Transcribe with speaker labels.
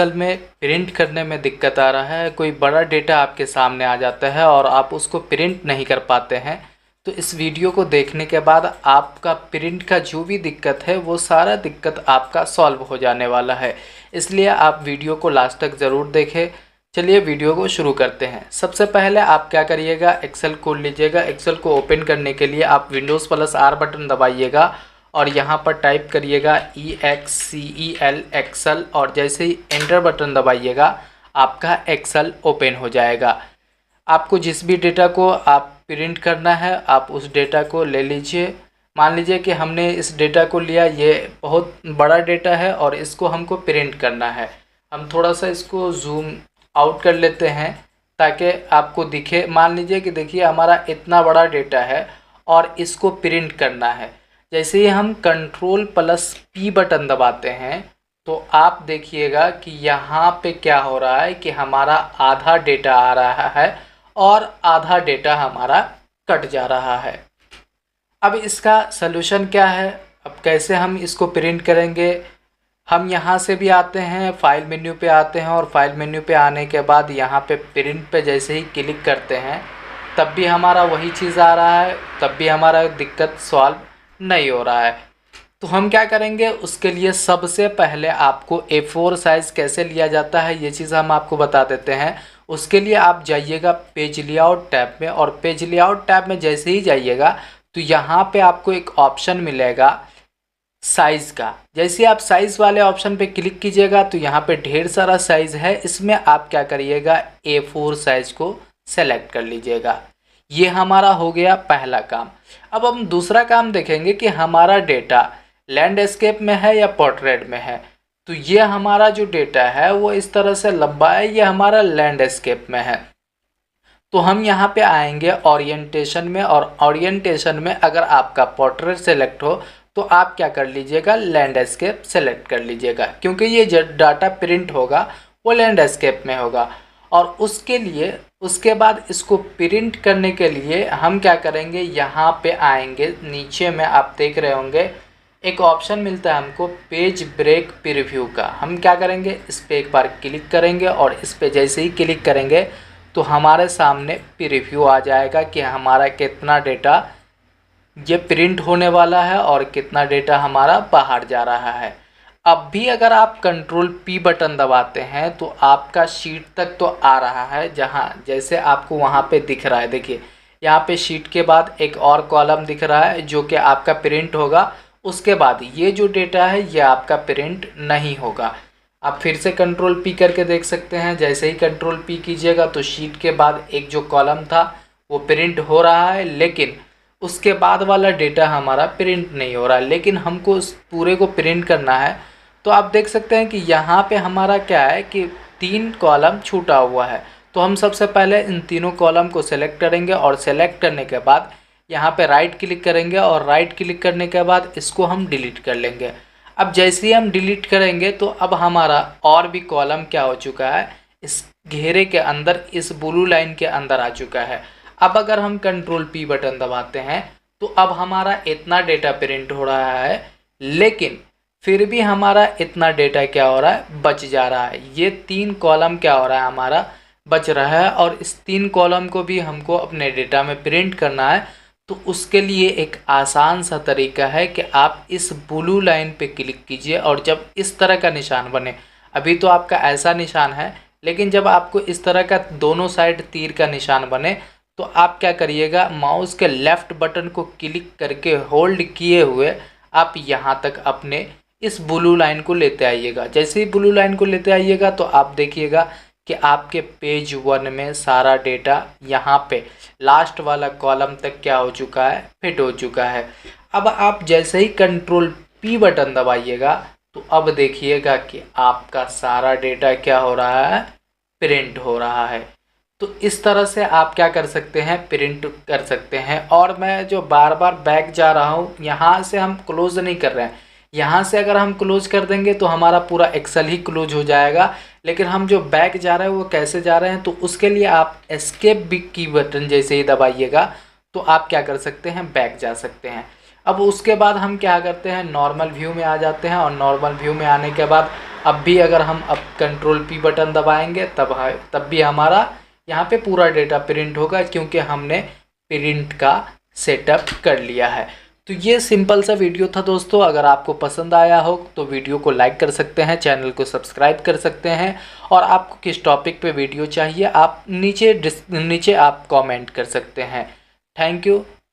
Speaker 1: Excel में print करने में दिक्कत आ रहा है, कोई बड़ा डेटा आपके सामने आ जाता है और आप उसको प्रिंट नहीं कर पाते हैं, तो इस वीडियो को देखने के बाद आपका प्रिंट का जो भी दिक्कत है वो सारा दिक्कत आपका सॉल्व हो जाने वाला है। इसलिए आप वीडियो को लास्ट तक ज़रूर देखें। चलिए वीडियो को शुरू करते हैं। सबसे पहले आप क्या करिएगा, एक्सेल खोल लीजिएगा। एक्सेल को ओपन करने के लिए आप विंडोज़+R बटन दबाइएगा और यहाँ पर टाइप करिएगा EXCEL एक्सेल, और जैसे ही एंटर बटन दबाइएगा आपका एक्सेल ओपन हो जाएगा। आपको जिस भी डेटा को आप प्रिंट करना है आप उस डेटा को ले लीजिए। मान लीजिए कि हमने इस डेटा को लिया, ये बहुत बड़ा डेटा है और इसको हमको प्रिंट करना है। हम थोड़ा सा इसको जूम आउट कर लेते हैं ताकि आपको दिखे। मान लीजिए कि देखिए हमारा इतना बड़ा डेटा है और इसको प्रिंट करना है। जैसे ही हम Ctrl+P बटन दबाते हैं तो आप देखिएगा कि यहाँ पे क्या हो रहा है कि हमारा आधा डेटा आ रहा है और आधा डेटा हमारा कट जा रहा है। अब इसका सलूशन क्या है, अब कैसे हम इसको प्रिंट करेंगे। हम यहाँ से भी आते हैं, फाइल मेन्यू पे आते हैं और फाइल मेन्यू पे आने के बाद यहाँ पे प्रिंट पे जैसे ही क्लिक करते हैं तब भी हमारा वही चीज़ आ रहा है, तब भी हमारा दिक्कत सॉल्व नहीं हो रहा है। तो हम क्या करेंगे, उसके लिए सबसे पहले आपको A4 साइज़ कैसे लिया जाता है ये चीज़ हम आपको बता देते हैं। उसके लिए आप जाइएगा पेज लेआउट टैब में, और पेज लेआउट टैब में जैसे ही जाइएगा तो यहाँ पे आपको एक ऑप्शन मिलेगा साइज़ का। जैसे आप साइज़ वाले ऑप्शन पे क्लिक कीजिएगा तो यहाँ पे ढेर सारा साइज़ है। इसमें आप क्या करिएगा, A4 साइज़ को सेलेक्ट कर लीजिएगा। ये हमारा हो गया पहला काम। अब हम दूसरा काम देखेंगे कि हमारा डेटा लैंडस्केप में है या पोर्ट्रेट में है। तो ये हमारा जो डेटा है वो इस तरह से लंबा है, ये हमारा लैंडस्केप में है। तो हम यहाँ पे आएंगे ओरिएंटेशन में, और ओरिएंटेशन में अगर आपका पोर्ट्रेट सेलेक्ट हो तो आप क्या कर लीजिएगा, लैंडस्केप सेलेक्ट कर लीजिएगा, क्योंकि ये जो डाटा प्रिंट होगा वो लैंडस्केप में होगा। और उसके बाद इसको प्रिंट करने के लिए हम क्या करेंगे, यहाँ पे आएंगे। नीचे में आप देख रहे होंगे एक ऑप्शन मिलता है हमको पेज ब्रेक प्रीव्यू का। हम क्या करेंगे, इस पर एक बार क्लिक करेंगे और इस पर जैसे ही क्लिक करेंगे तो हमारे सामने प्रीव्यू आ जाएगा कि हमारा कितना डेटा ये प्रिंट होने वाला है और कितना डेटा हमारा बाहर जा रहा है। अब भी अगर आप Ctrl+P बटन दबाते हैं तो आपका शीट तक तो आ रहा है, जहाँ जैसे आपको वहाँ पे दिख रहा है। देखिए यहाँ पे शीट के बाद एक और कॉलम दिख रहा है जो कि आपका प्रिंट होगा। उसके बाद ये जो डेटा है ये आपका प्रिंट नहीं होगा। आप फिर से Ctrl+P करके देख सकते हैं। जैसे ही Ctrl+P कीजिएगा तो शीट के बाद एक जो कॉलम था वो प्रिंट हो रहा है, लेकिन उसके बाद वाला डेटा हमारा प्रिंट नहीं हो रहा है। लेकिन हमको उस पूरे को प्रिंट करना है। तो आप देख सकते हैं कि यहाँ पे हमारा क्या है कि 3 कॉलम छूटा हुआ है। तो हम सबसे पहले इन तीनों कॉलम को सेलेक्ट करेंगे और सेलेक्ट करने के बाद यहाँ पे राइट क्लिक करेंगे, और राइट क्लिक करने के बाद इसको हम डिलीट कर लेंगे। अब जैसे ही हम डिलीट करेंगे तो अब हमारा और भी कॉलम क्या हो चुका है, इस घेरे के अंदर, इस ब्लू लाइन के अंदर आ चुका है। अब अगर हम Ctrl+P बटन दबाते हैं तो अब हमारा इतना डेटा प्रिंट हो रहा है, लेकिन फिर भी हमारा इतना डेटा क्या हो रहा है, बच जा रहा है। ये 3 कॉलम क्या हो रहा है, हमारा बच रहा है। और इस 3 कॉलम को भी हमको अपने डेटा में प्रिंट करना है। तो उसके लिए एक आसान सा तरीका है कि आप इस ब्लू लाइन पे क्लिक कीजिए, और जब इस तरह का निशान बने, अभी तो आपका ऐसा निशान है, लेकिन जब आपको इस तरह का दोनों साइड तीर का निशान बने तो आप क्या करिएगा, माउस के लेफ़्ट बटन को क्लिक करके होल्ड किए हुए आप यहाँ तक अपने इस ब्लू लाइन को लेते आइएगा। जैसे ही ब्लू लाइन को लेते आइएगा तो आप देखिएगा कि आपके पेज 1 में सारा डेटा यहाँ पे लास्ट वाला कॉलम तक क्या हो चुका है, फिट हो चुका है। अब आप जैसे ही Ctrl+P बटन दबाइएगा तो अब देखिएगा कि आपका सारा डेटा क्या हो रहा है, प्रिंट हो रहा है। तो इस तरह से आप क्या कर सकते हैं, प्रिंट कर सकते हैं। और मैं जो बार बार बैक जा रहा हूँ, यहाँ से हम क्लोज नहीं कर रहे हैं। यहाँ से अगर हम क्लोज कर देंगे तो हमारा पूरा एक्सेल ही क्लोज हो जाएगा, लेकिन हम जो बैक जा रहे हैं वो कैसे जा रहे हैं, तो उसके लिए आप एस्केप की बटन जैसे ही दबाइएगा तो आप क्या कर सकते हैं, बैक जा सकते हैं। अब उसके बाद हम क्या करते हैं, नॉर्मल व्यू में आ जाते हैं, और नॉर्मल व्यू में आने के बाद अब भी अगर हम अब कंट्रोल P बटन दबाएंगे तब भी हमारा यहाँ पे पूरा डेटा प्रिंट होगा, क्योंकि हमने प्रिंट का सेटअप कर लिया है। तो ये सिंपल सा वीडियो था दोस्तों। अगर आपको पसंद आया हो तो वीडियो को लाइक कर सकते हैं, चैनल को सब्सक्राइब कर सकते हैं, और आपको किस टॉपिक पे वीडियो चाहिए आप नीचे आप कमेंट कर सकते हैं। Thank you.